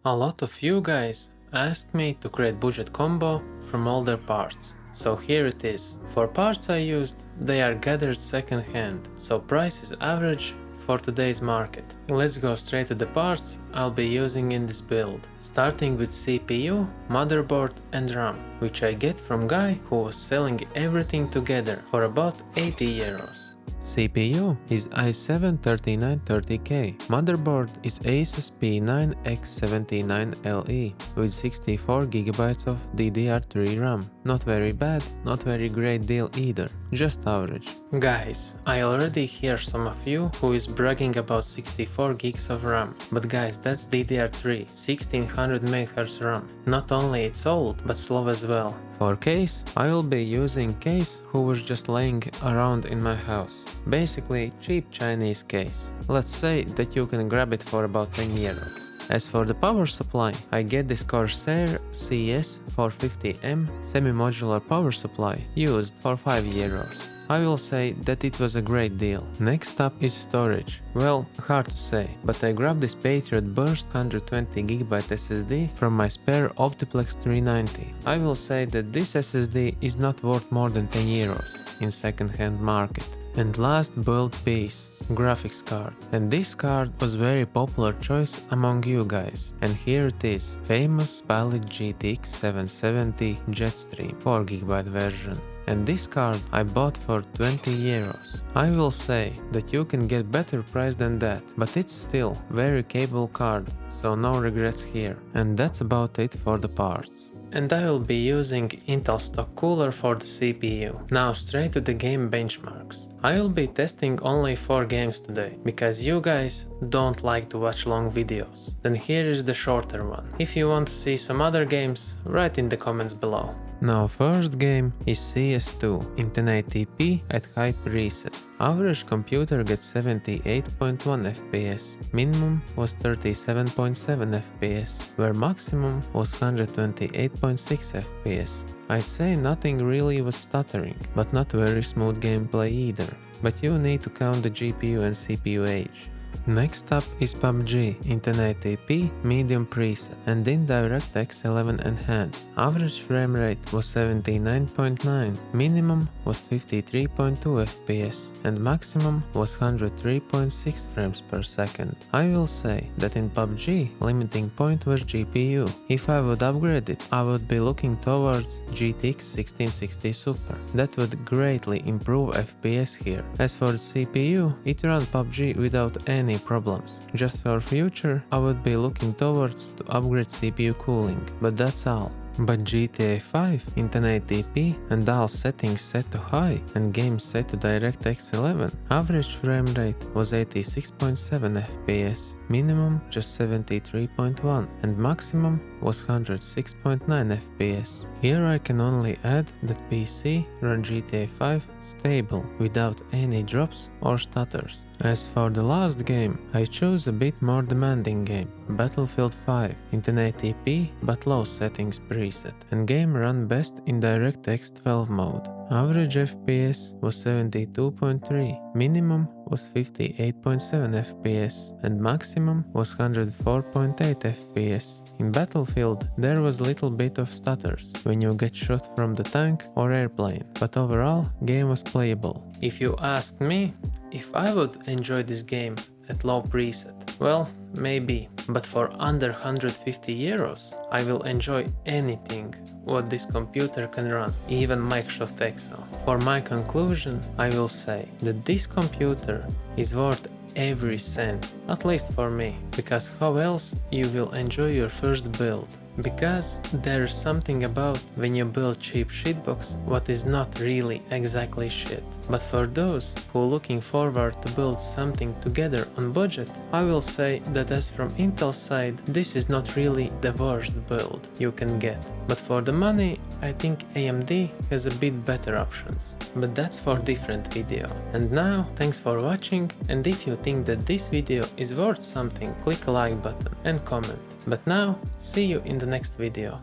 A lot of you guys asked me to create budget combo from older parts. So here it is. For parts I used, they are gathered second hand, so price is average for today's market. Let's go straight to the parts I'll be using in this build, starting with CPU, motherboard and RAM, which I get from guy who was selling everything together for about 80 euros. CPU is i7-3930K, motherboard is ASUS P9X79LE with 64GB of DDR3 RAM. Not very bad, not very great deal either, just average. Guys, I already hear some of you who is bragging about 64 gigs of RAM, but guys, that's DDR3, 1600 MHz RAM. Not only it's old, but slow as well. For case, I will be using case who was just laying around in my house. Basically, cheap Chinese case. Let's say that you can grab it for about 10 euros. As for the power supply, I get this Corsair CS450M semi-modular power supply used for 5 euros. I will say that it was a great deal. Next up is storage. Well, hard to say, but I grabbed this Patriot burst 120GB SSD from my spare Optiplex 390. I will say that this SSD is not worth more than 10 euros in second-hand market. And last build piece, graphics card. And this card was very popular choice among you guys. And here it is, famous Palit GTX 770 JetStream 4GB version. And this card I bought for 20 euros. I will say that you can get better price than that, but it's still very capable card, so no regrets here. And that's about it for the parts. And I will be using Intel stock cooler for the CPU. Now straight to the game benchmarks. I will be testing only 4 games today, because you guys don't like to watch long videos. Then here is the shorter one. If you want to see some other games, write in the comments below. Now first game is CS2 in 1080p at high preset. Average computer gets 78.1 FPS, minimum was 37.7 FPS, where maximum was 128.6 FPS. I'd say nothing really was stuttering, but not very smooth gameplay either. But you need to count the GPU and CPU age. Next up is PUBG in 1080p medium preset and in DirectX 11 enhanced. Average frame rate was 79.9, minimum was 53.2 FPS and maximum was 103.6 frames per second. I will say that in PUBG limiting point was GPU. If I would upgrade it, I would be looking towards GTX 1660 Super. That would greatly improve FPS here. As for the CPU, it ran PUBG without any problems. Just for future, I would be looking towards to upgrade CPU cooling, but that's all. But GTA 5 in 1080p and all settings set to high and games set to DirectX 11, average frame rate was 86.7 FPS, minimum just 73.1 and maximum was 106.9 FPS. Here I can only add that PC ran GTA 5 stable without any drops or stutters. As for the last game, I chose a bit more demanding game, Battlefield 5 in 1080p but low settings preset, and game ran best in DirectX 12 mode. Average FPS was 72.3, minimum was 58.7 FPS and maximum was 104.8 FPS. In Battlefield there was little bit of stutters when you get shot from the tank or airplane, but overall game was playable. If you asked me if I would enjoy this game at low preset, well, maybe, but for under 150 euros I will enjoy anything what this computer can run, even Microsoft Excel. For my conclusion, I will say that this computer is worth every cent, at least for me, because how else you will enjoy your first build? Because there's something about when you build cheap shitbox what is not really exactly shit. But for those who are looking forward to build something together on budget, I will say that as from Intel side, this is not really the worst build you can get. But for the money, I think AMD has a bit better options. But that's for different video. And now, thanks for watching, and if you think that this video is worth something, click a like button and comment. But now, see you in the next video.